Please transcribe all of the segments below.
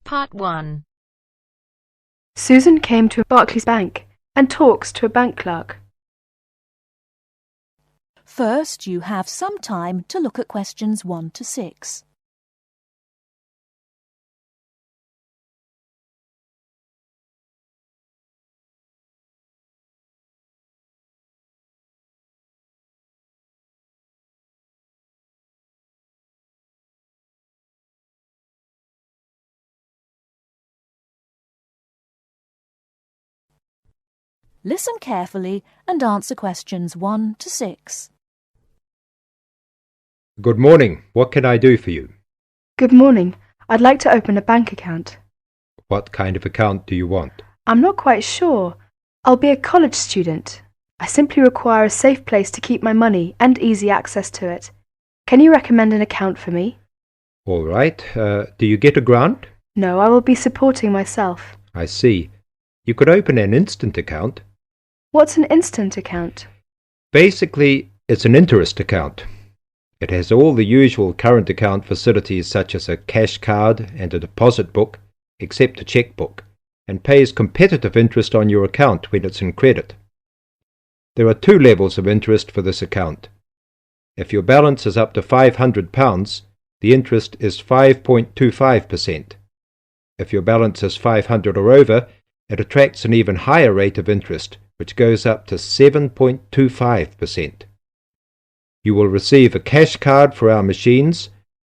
Part 1. Susan came to Barclays Bank and talks to a bank clerk. First, you have some time to look at questions 1 to 6. Listen carefully and answer questions 1 to 6. Good morning. What can I do for you? Good morning. I'd like to open a bank account. What kind of account do you want? I'm not quite sure. I'll be a college student. I simply require a safe place to keep my money and easy access to it. Can you recommend an account for me? All right. Do you get a grant? No, I will be supporting myself. I see. You could open an instant account. What's an instant account? Basically, it's an interest account. It has all the usual current account facilities such as a cash card and a deposit book, except a checkbook, and pays competitive interest on your account when it's in credit. There are 2 levels of interest for this account. If your balance is up to £500, the interest is 5.25%. If your balance is 500 or over, it attracts an even higher rate of interest, which goes up to 7.25%. You will receive a cash card for our machines,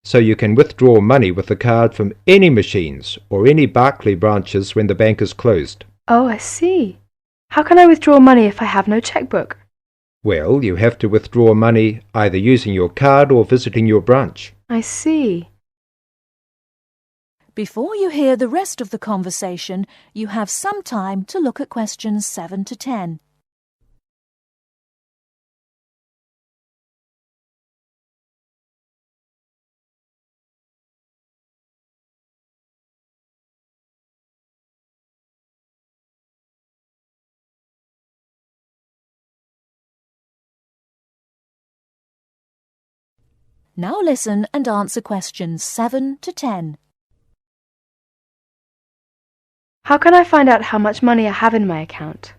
so you can withdraw money with the card from any machines or any Barclays branches when the bank is closed. Oh, I see. How can I withdraw money if I have no checkbook? Well, you have to withdraw money either using your card or visiting your branch. I see. Before you hear the rest of the conversation, you have some time to look at questions 7 to 10. Now listen and answer questions 7 to 10. How can I find out how much money I have in my account?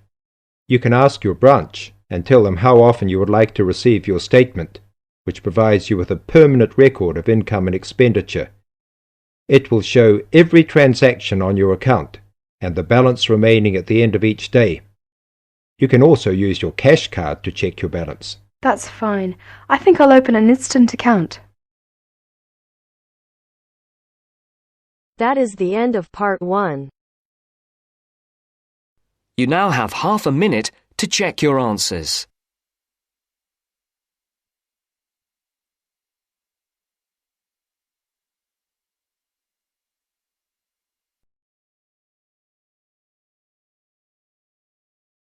You can ask your branch and tell them how often you would like to receive your statement, which provides you with a permanent record of income and expenditure. It will show every transaction on your account and the balance remaining at the end of each day. You can also use your cash card to check your balance. That's fine. I think I'll open an instant account. That is the end of Part 1. You now have half a minute to check your answers.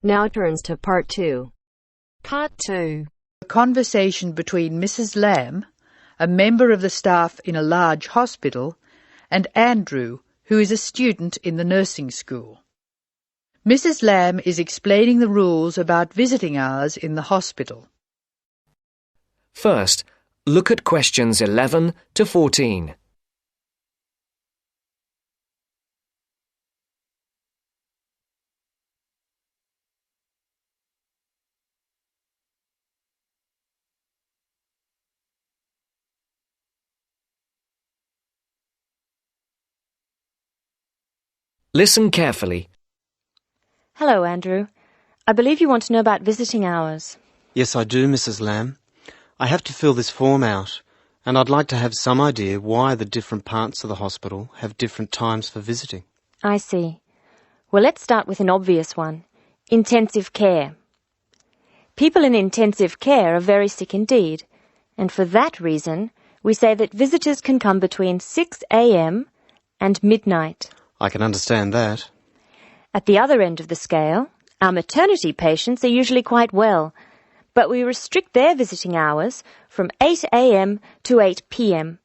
Now turns to Part 2. Part 2. A conversation between Mrs. Lamb, a member of the staff in a large hospital, and Andrew, who is a student in the nursing school. Mrs. Lamb is explaining the rules about visiting hours in the hospital. First, look at questions 11 to 14. Listen carefully. Hello, Andrew. I believe you want to know about visiting hours. Yes, I do, Mrs. Lamb. I have to fill this form out, and I'd like to have some idea why the different parts of the hospital have different times for visiting. I see. Well, let's start with an obvious one. Intensive care. People in intensive care are very sick indeed, and for that reason, we say that visitors can come between 6 a.m. and midnight. I can understand that. At the other end of the scale, our maternity patients are usually quite well, but we restrict their visiting hours from 8 a.m. to 8 p.m.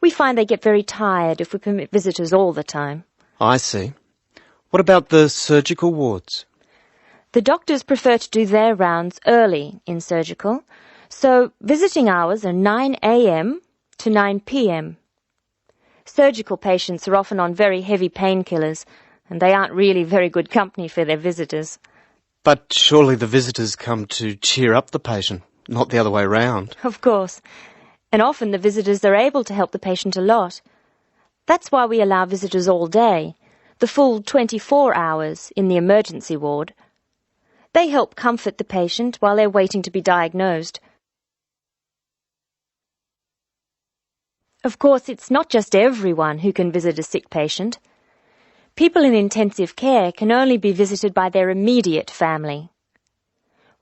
We find they get very tired if we permit visitors all the time. I see. What about the surgical wards? The doctors prefer to do their rounds early in surgical, so visiting hours are 9 a.m. to 9 p.m. Surgical patients are often on very heavy painkillers, and they aren't really very good company for their visitors. But surely the visitors come to cheer up the patient, not the other way round. Of course. And often the visitors are able to help the patient a lot. That's why we allow visitors all day, the full 24 hours in the emergency ward. They help comfort the patient while they're waiting to be diagnosed. Of course, it's not just everyone who can visit a sick patient. People in intensive care can only be visited by their immediate family.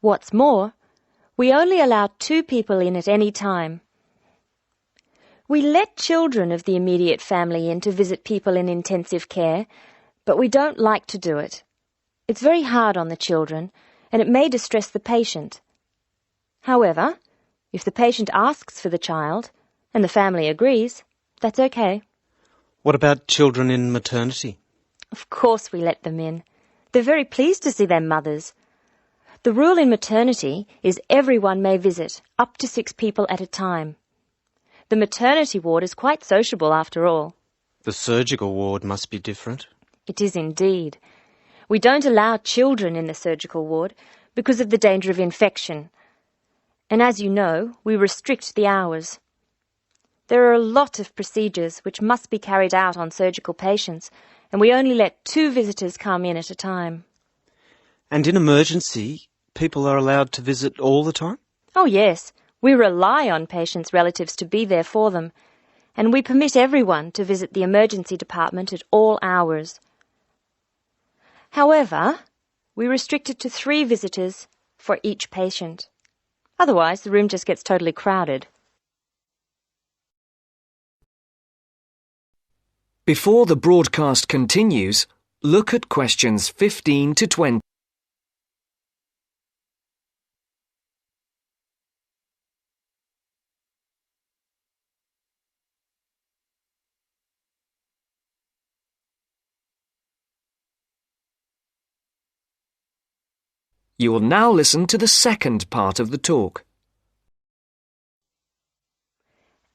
What's more, we only allow 2 people in at any time. We let children of the immediate family in to visit people in intensive care, but we don't like to do it. It's very hard on the children, and it may distress the patient. However, if the patient asks for the child, and the family agrees, that's okay. What about children in maternity? Of course we let them in. They're very pleased to see their mothers. The rule in maternity is everyone may visit, up to 6 people at a time. The maternity ward is quite sociable after all. The surgical ward must be different. It is indeed. We don't allow children in the surgical ward because of the danger of infection. And as you know, we restrict the hours. There are a lot of procedures which must be carried out on surgical patients, and we only let 2 visitors come in at a time. And in emergency, people are allowed to visit all the time? Oh yes, we rely on patients' relatives to be there for them, and we permit everyone to visit the emergency department at all hours. However, we restrict it to 3 visitors for each patient. Otherwise, the room just gets totally crowded. Before the broadcast continues, look at questions 15 to 20. You will now listen to the second part of the talk.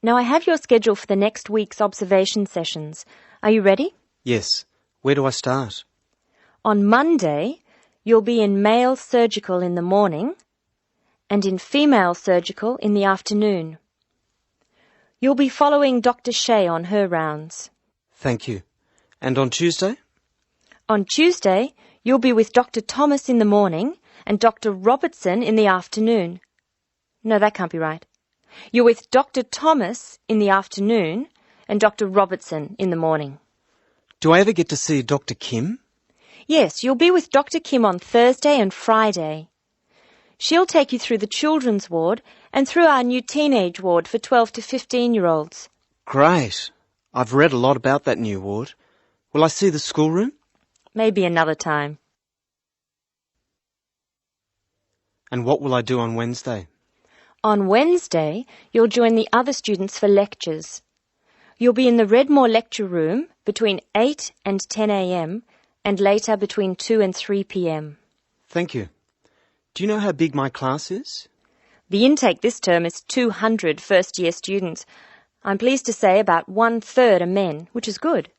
Now I have your schedule for the next week's observation sessions. Are you ready? Yes. Where do I start? On Monday, you'll be in male surgical in the morning and in female surgical in the afternoon. You'll be following Dr. Shea on her rounds. Thank you. And on Tuesday? On Tuesday, you'll be with Dr. Thomas in the morning and Dr. Robertson in the afternoon. No, that can't be right. You're with Dr. Thomas in the afternoon and Dr. Robertson in the morning. Do I ever get to see Dr. Kim? Yes, you'll be with Dr. Kim on Thursday and Friday. She'll take you through the children's ward and through our new teenage ward for 12 to 15-year-olds. Great. I've read a lot about that new ward. Will I see the schoolroom? Maybe another time. And what will I do on Wednesday? On Wednesday, you'll join the other students for lectures. You'll be in the Redmore lecture room between 8 and 10 a.m. and later between 2 and 3 p.m. Thank you. Do you know how big my class is? The intake this term is 200 first-year students. I'm pleased to say about 1/3 are men, which is good.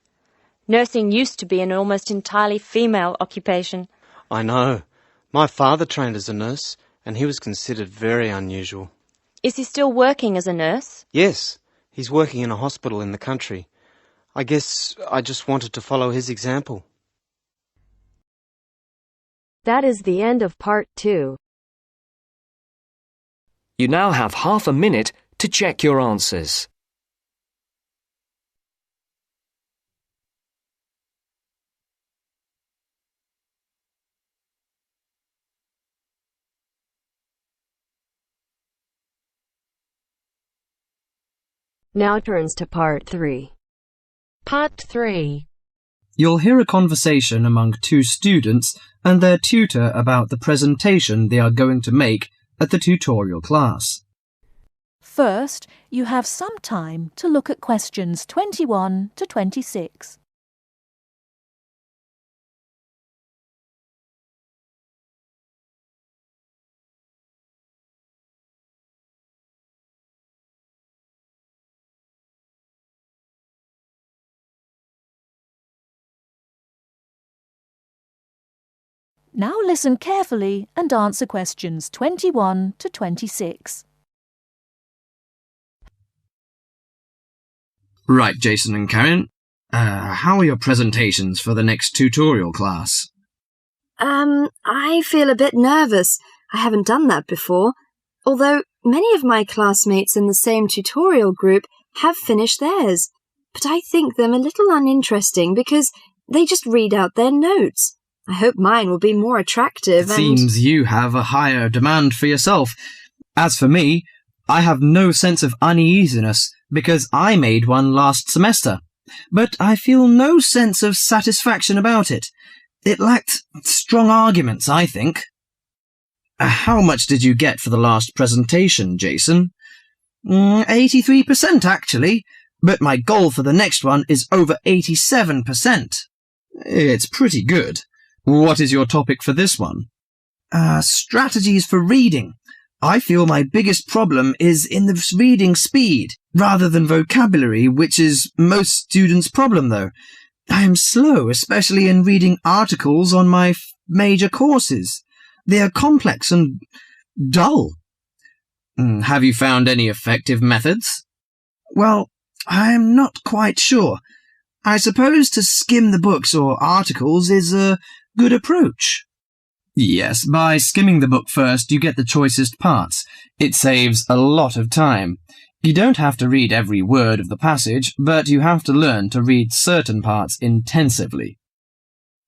Nursing used to be an almost entirely female occupation. I know. My father trained as a nurse, and he was considered very unusual. Is he still working as a nurse? Yes, he's working in a hospital in the country. I guess I just wanted to follow his example. That is the end of part 2. You now have half a minute to check your answers. Now turns to part 3. Part 3. You'll hear a conversation among 2 students and their tutor about the presentation they are going to make at the tutorial class. First, you have some time to look at questions 21 to 26. Now listen carefully and answer questions 21 to 26. Right, Jason and Karen. How are your presentations for the next tutorial class? I feel a bit nervous. I haven't done that before. Although many of my classmates in the same tutorial group have finished theirs. But I think them a little uninteresting because they just read out their notes. I hope mine will be more attractive It seems you have a higher demand for yourself. As for me, I have no sense of uneasiness because I made one last semester. But I feel no sense of satisfaction about it. It lacked strong arguments, I think. How much did you get for the last presentation, Jason? 83% actually, but my goal for the next one is over 87%. It's pretty good. What is your topic for this one? Strategies for reading. I feel my biggest problem is in the reading speed, rather than vocabulary, which is most students' problem, though. I am slow, especially in reading articles on my major courses. They are complex and dull. Have you found any effective methods? Well, I am not quite sure. I suppose to skim the books or articles is a good approach. Yes, by skimming the book first, you get the choicest parts. It saves a lot of time. You don't have to read every word of the passage, but you have to learn to read certain parts intensively.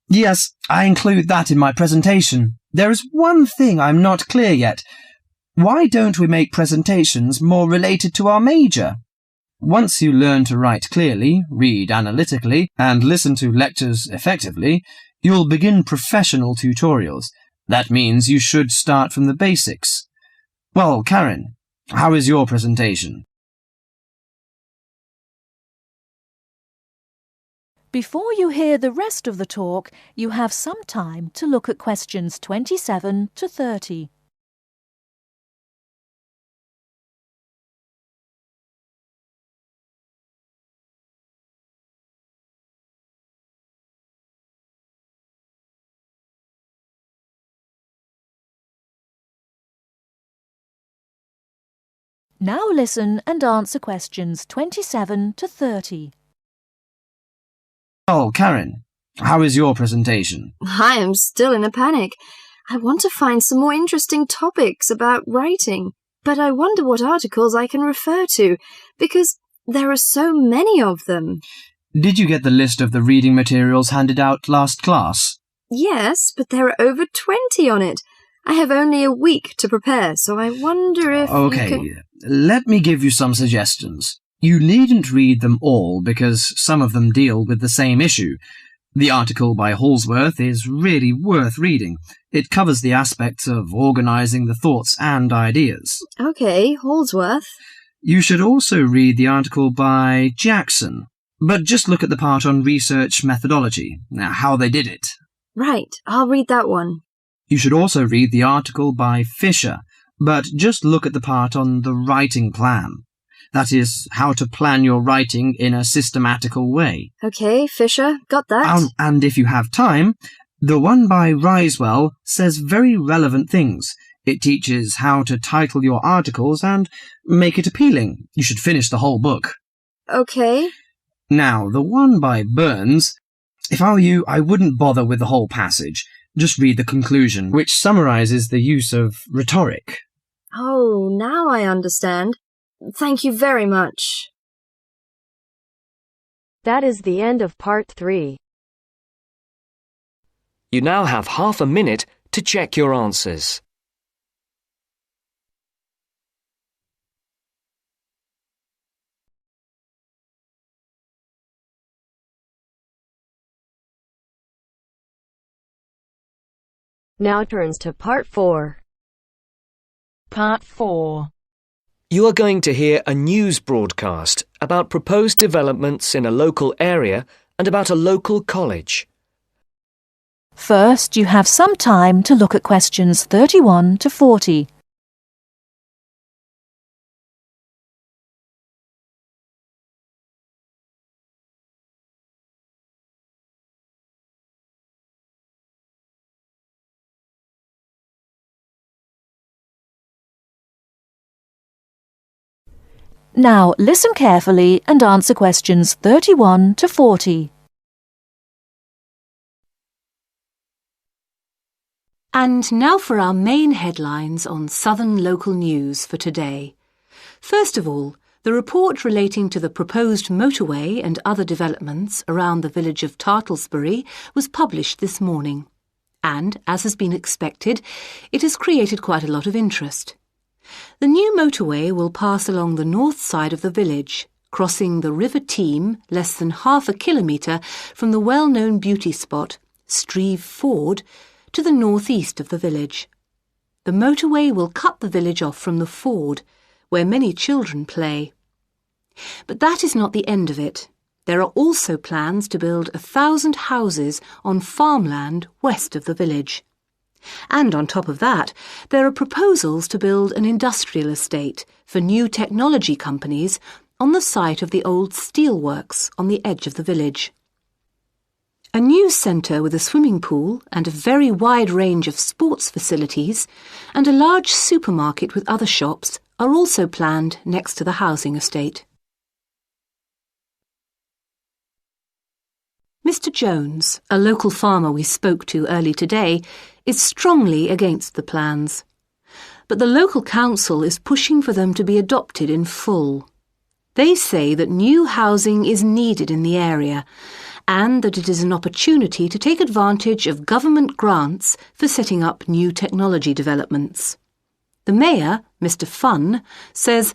Yes, I include that in my presentation. There is one thing I'm not clear yet. Why don't we make presentations more related to our major? Once you learn to write clearly, read analytically, and listen to lectures effectively, you'll begin professional tutorials. That means you should start from the basics. Well, Karen, how is your presentation? Before you hear the rest of the talk, you have some time to look at questions 27 to 30. Now listen and answer questions 27 to 30. Oh, Karen, how is your presentation? I am still in a panic. I want to find some more interesting topics about writing, but I wonder what articles I can refer to, because there are so many of them. Did you get the list of the reading materials handed out last class? Yes, but there are over 20 on it. I have only a week to prepare, so I wonder if Okay, let me give you some suggestions. You needn't read them all because some of them deal with the same issue. The article by Holsworth is really worth reading. It covers the aspects of organising the thoughts and ideas. Okay, Holsworth. You should also read the article by Jackson, but just look at the part on research methodology, how they did it. Right, I'll read that one. You should also read the article by Fisher, but just look at the part on the writing plan. That is, how to plan your writing in a systematical way. Okay, Fisher, got that. And if you have time, the one by Risewell says very relevant things. It teaches how to title your articles and make it appealing. You should finish the whole book. Okay. Now, the one by Burns, if I were you, I wouldn't bother with the whole passage. Just read the conclusion, which summarises the use of rhetoric. Oh, now I understand. Thank you very much. That is the end of part 3. You now have half a minute to check your answers. Now turns to part 4. Part 4. You are going to hear a news broadcast about proposed developments in a local area and about a local college. First, you have some time to look at questions 31 to 40. Now listen carefully and answer questions 31 to 40. And now for our main headlines on Southern local news for today. First of all, the report relating to the proposed motorway and other developments around the village of Tartlesbury was published this morning. And, as has been expected, it has created quite a lot of interest. The new motorway will pass along the north side of the village, crossing the River Team less than half a kilometre from the well-known beauty spot, Streve Ford, to the northeast of the village. The motorway will cut the village off from the ford, where many children play. But that is not the end of it. There are also plans to build 1,000 houses on farmland west of the village. And on top of that, there are proposals to build an industrial estate for new technology companies on the site of the old steelworks on the edge of the village. A news centre with a swimming pool and a very wide range of sports facilities and a large supermarket with other shops are also planned next to the housing estate. Mr. Jones, a local farmer we spoke to early today, is strongly against the plans. But the local council is pushing for them to be adopted in full. They say that new housing is needed in the area and that it is an opportunity to take advantage of government grants for setting up new technology developments. The Mayor, Mr. Funn, says,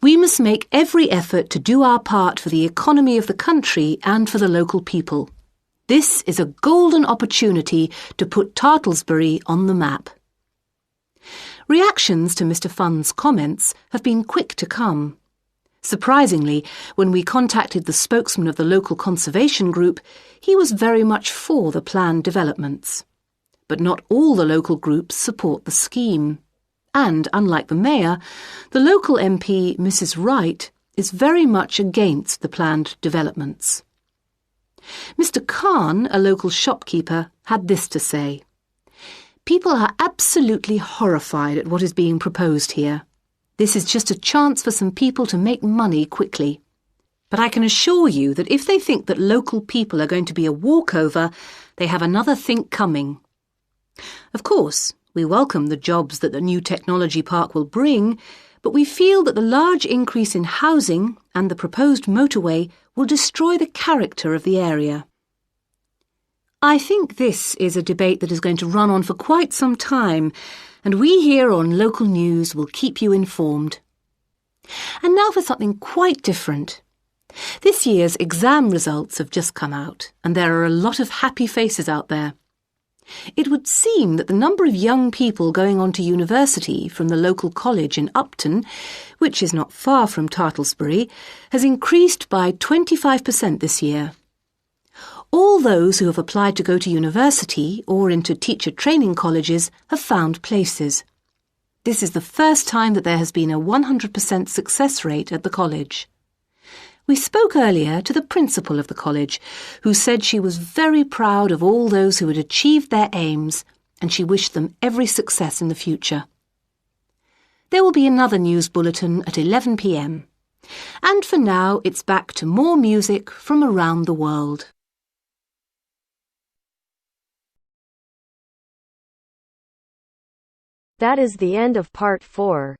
"We must make every effort to do our part for the economy of the country and for the local people. This is a golden opportunity to put Tartlesbury on the map." Reactions to Mr. Funn's comments have been quick to come. Surprisingly, when we contacted the spokesman of the local conservation group, he was very much for the planned developments. But not all the local groups support the scheme. And, unlike the Mayor, the local MP, Mrs. Wright, is very much against the planned developments. Mr. Khan, a local shopkeeper, had this to say: "People are absolutely horrified at what is being proposed here. This is just a chance for some people to make money quickly. But I can assure you that if they think that local people are going to be a walkover, they have another think coming. Of course, we welcome the jobs that the new technology park will bring, but we feel that the large increase in housing and the proposed motorway will destroy the character of the area." I think this is a debate that is going to run on for quite some time, and we here on Local News will keep you informed. And now for something quite different. This year's exam results have just come out, and there are a lot of happy faces out there. It would seem that the number of young people going on to university from the local college in Upton, which is not far from Tartlesbury, has increased by 25% this year. All those who have applied to go to university or into teacher training colleges have found places. This is the first time that there has been a 100% success rate at the college. We spoke earlier to the principal of the college, who said she was very proud of all those who had achieved their aims, and she wished them every success in the future. There will be another news bulletin at 11 p.m. And for now, it's back to more music from around the world. That is the end of part 4.